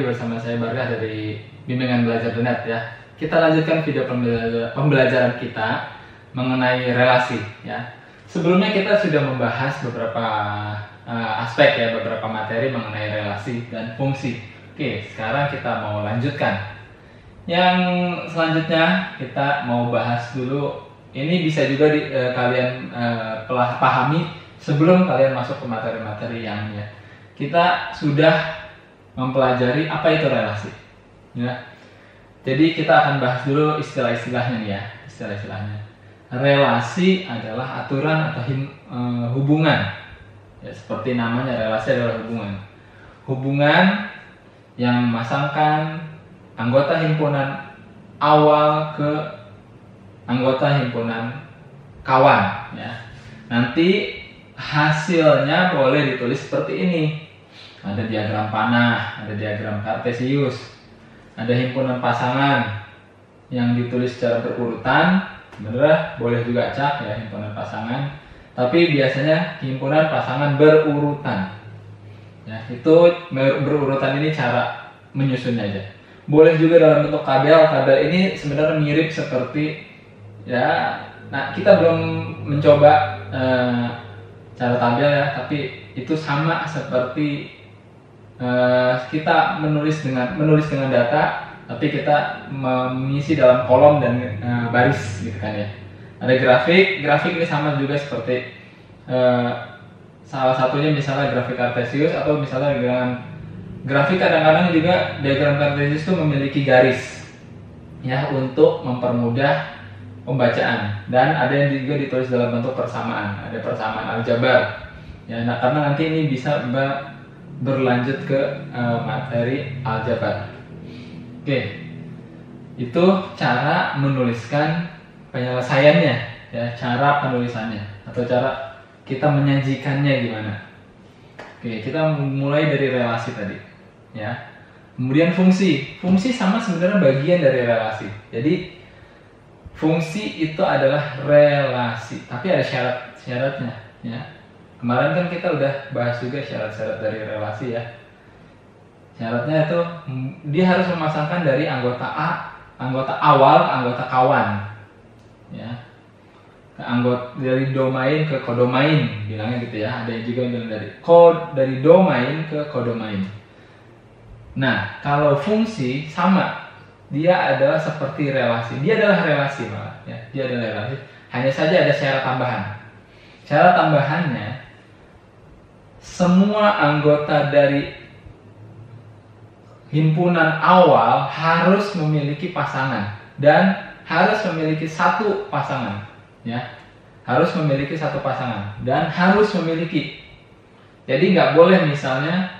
bersama saya Barga dari Bimbingan Belajar.net ya. Kita lanjutkan video pembelajaran kita mengenai relasi ya. Sebelumnya kita sudah membahas beberapa aspek ya, beberapa materi mengenai relasi dan fungsi. Oke, sekarang kita mau lanjutkan. Yang selanjutnya kita mau bahas dulu, ini bisa juga kalian pahami sebelum kalian masuk ke materi-materi yang ya. Kita sudah mempelajari apa itu relasi ya. Jadi kita akan bahas dulu istilah-istilahnya nih ya. Istilah-istilahnya, relasi adalah aturan atau hubungan ya, seperti namanya, relasi adalah hubungan yang memasangkan anggota himpunan awal ke anggota himpunan kawan ya. Nanti hasilnya boleh ditulis seperti ini. Ada diagram panah, ada diagram kartesius, ada himpunan pasangan yang ditulis secara berurutan. Bener, boleh juga acak ya, himpunan pasangan. Tapi biasanya himpunan pasangan berurutan. Ya, itu berurutan ini cara menyusunnya aja. Boleh juga dalam bentuk tabel. Tabel ini sebenarnya mirip seperti ya. Nah, kita belum mencoba cara tabel ya, tapi itu sama seperti kita menulis dengan data, tapi kita mengisi dalam kolom dan baris gitu kan ya. Ada grafik ini sama juga seperti salah satunya misalnya grafik kartesius, atau misalnya dengan grafik kadang-kadang juga diagram kartesius itu memiliki garis ya untuk mempermudah pembacaan, dan ada yang juga ditulis dalam bentuk persamaan, ada persamaan aljabar ya. Nah, karena nanti ini bisa berlanjut ke materi aljabar. Oke, itu cara menuliskan penyelesaiannya ya, cara penulisannya atau cara kita menyajikannya gimana. Oke, kita mulai dari relasi tadi ya. Kemudian fungsi sama sebenarnya bagian dari relasi. Jadi fungsi itu adalah relasi, tapi ada syaratnya ya. Kemarin kan kita udah bahas juga syarat-syarat dari relasi ya. Syaratnya itu dia harus memasangkan dari anggota awal ke anggota kawan ya. Dari domain ke kodomain, bilangnya gitu ya. Ada yang juga bilang dari domain ke kodomain. Nah, kalau fungsi sama, dia adalah seperti relasi. Dia adalah relasi malah ya. Dia adalah relasi. Hanya saja ada syarat tambahan. Syarat tambahannya, semua anggota dari himpunan awal harus memiliki pasangan dan harus memiliki satu pasangan ya. Harus memiliki satu pasangan dan harus memiliki. Jadi nggak boleh misalnya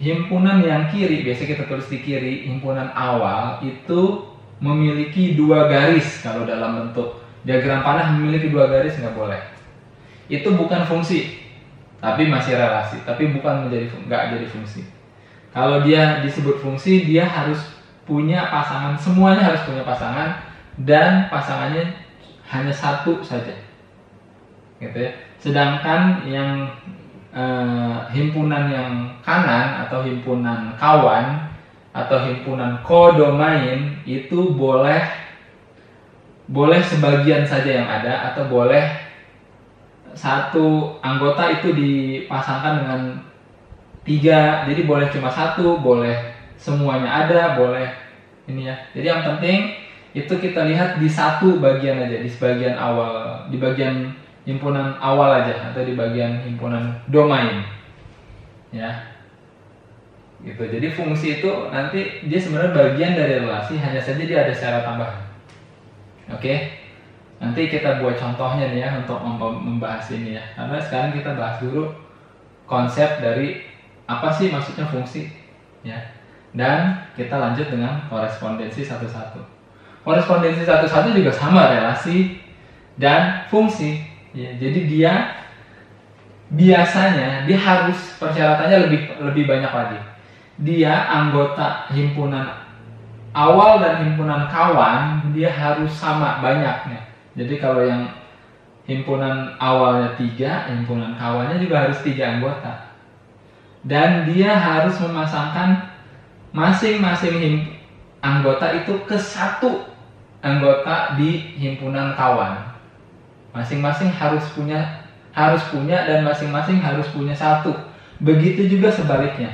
himpunan yang kiri, biasa kita tulis di kiri, himpunan awal itu memiliki dua garis. Kalau dalam bentuk diagram panah memiliki dua garis, nggak boleh. Itu bukan fungsi, tapi masih relasi, tapi bukan nggak jadi fungsi. Kalau dia disebut fungsi, dia harus punya pasangan, semuanya harus punya pasangan, dan pasangannya hanya satu saja gitu ya. Sedangkan yang himpunan yang kanan atau himpunan kawan atau himpunan kodomain itu boleh sebagian saja yang ada, atau boleh satu anggota itu dipasangkan dengan tiga. Jadi boleh cuma satu, boleh semuanya ada, boleh ini ya. Jadi yang penting itu kita lihat di satu bagian aja, di bagian awal, di bagian himpunan awal aja, atau di bagian himpunan domain ya gitu. Jadi fungsi itu nanti dia sebenarnya bagian dari relasi, hanya saja dia ada syarat tambahan. Oke. Nanti kita buat contohnya nih ya untuk membahas ini ya. Karena sekarang kita bahas dulu konsep dari apa sih maksudnya fungsi ya. Dan kita lanjut dengan korespondensi satu-satu. Korespondensi satu-satu juga sama, relasi dan fungsi ya. Jadi dia biasanya dia harus persyaratannya lebih banyak lagi. Dia anggota himpunan awal dan himpunan kawan, dia harus sama banyaknya. Jadi kalau yang himpunan awalnya 3, himpunan kawannya juga harus 3 anggota. Dan dia harus memasangkan masing-masing anggota itu ke satu anggota di himpunan kawan. Masing-masing harus punya dan masing-masing harus punya satu. Begitu juga sebaliknya.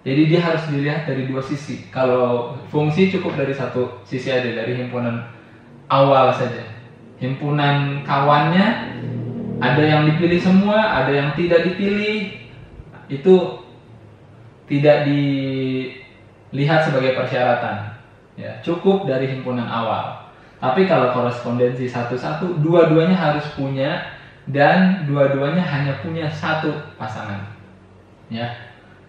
Jadi dia harus dilihat dari dua sisi. Kalau fungsi cukup dari satu sisi aja, dari himpunan awal saja. Himpunan kawannya ada yang dipilih semua, ada yang tidak dipilih. Itu tidak dilihat sebagai persyaratan. Ya, cukup dari himpunan awal. Tapi kalau korespondensi satu-satu, dua-duanya harus punya dan dua-duanya hanya punya satu pasangan. Ya,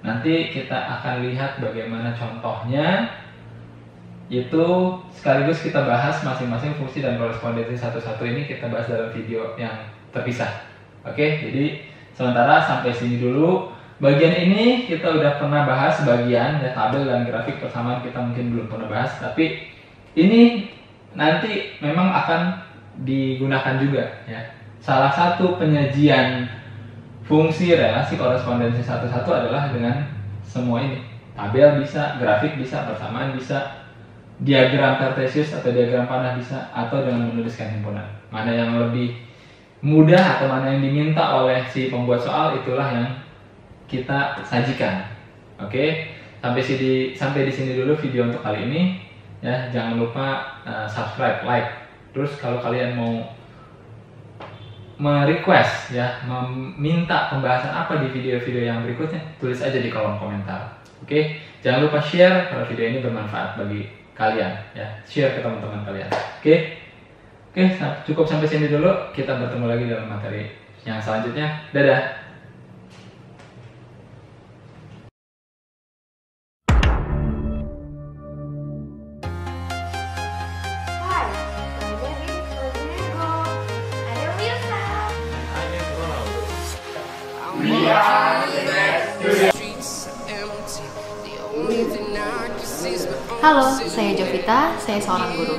nanti kita akan lihat bagaimana contohnya. Itu sekaligus kita bahas masing-masing fungsi dan korespondensi satu-satu ini kita bahas dalam video yang terpisah. Oke, jadi sementara sampai sini dulu. Bagian ini kita udah pernah bahas bagian ya, tabel dan grafik persamaan kita mungkin belum pernah bahas, tapi ini nanti memang akan digunakan juga ya. Salah satu penyajian fungsi relasi korespondensi satu-satu adalah dengan semua ini. Tabel bisa, grafik bisa, persamaan bisa, diagram kartesius atau diagram panah bisa, atau dengan menuliskan himpunan. Mana yang lebih mudah atau mana yang diminta oleh si pembuat soal, itulah yang kita sajikan. Oke, sampai di sini dulu video untuk kali ini. Ya, jangan lupa subscribe, like. Terus kalau kalian mau merequest ya, meminta pembahasan apa di video-video yang berikutnya, tulis aja di kolom komentar. Oke, jangan lupa share kalau video ini bermanfaat bagi kalian ya. Share ke teman-teman kalian. Oke, cukup sampai sini dulu. Kita bertemu lagi dalam materi yang selanjutnya. Dadah. Halo, saya Jovita, saya seorang guru.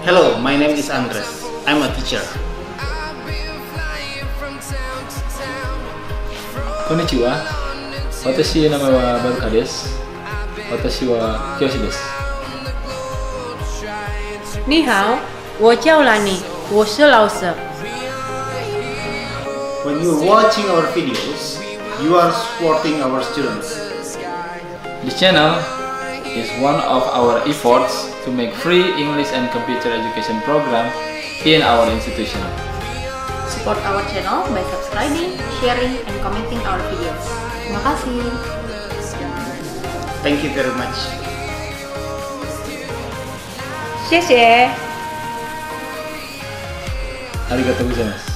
Hello, my name is Andres. I'm a teacher. Konnichiwa. Watashi nama wa Baruka desu. Watashi wa Kiyoshi desu. Ni hao, wo jiao Lani, wo shi Lao Se. When you're watching our videos, you are supporting our students. This channel is one of our efforts to make free English and computer education program in our institution. Support our channel by subscribing, sharing, and commenting our videos. Terima kasih. Thank you very much. 谢谢。ありがとうございます。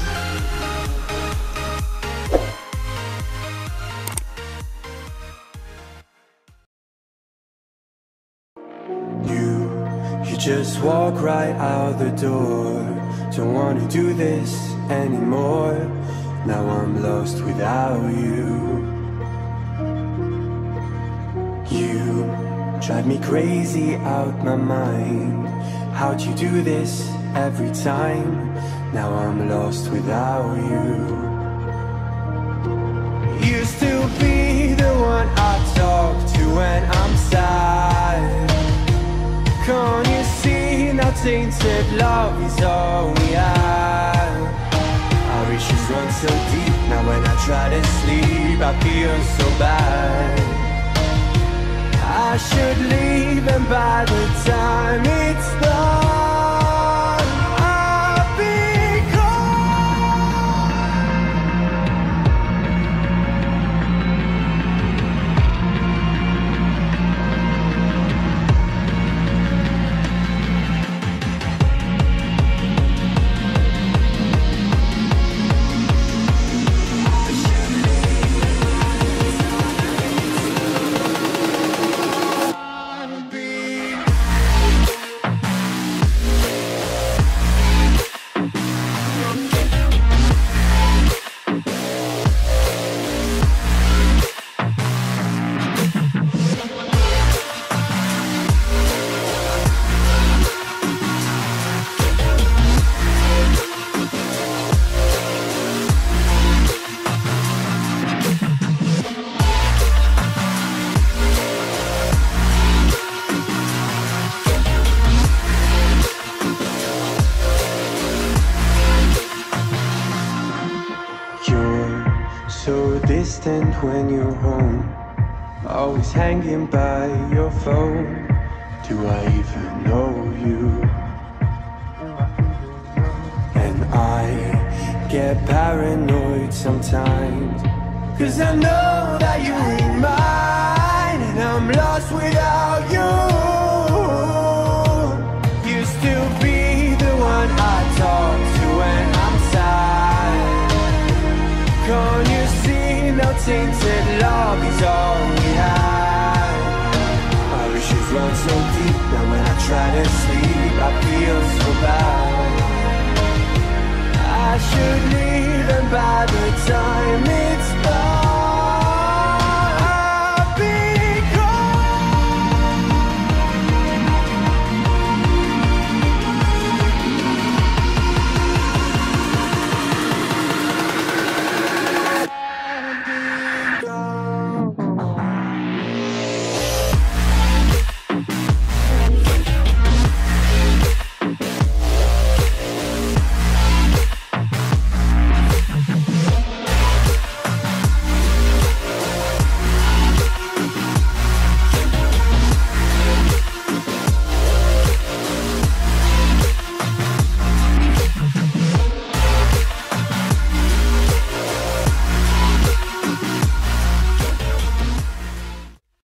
You just walk right out the door. Don't wanna do this anymore. Now I'm lost without you. You drive me crazy out my mind. How'd you do this every time? Now I'm lost without you. Used to be the one I talk to when I'm sad. Can't you see now tainted love is all we have? Our issues run so deep. Now when I try to sleep I feel so bad. I should leave, and by the time it's done I'll be gone. I'll be innocent when you're home, always hanging by your phone. Do I even know you? And I get paranoid sometimes, 'cause I know that you ain't mine, and I'm lost without you.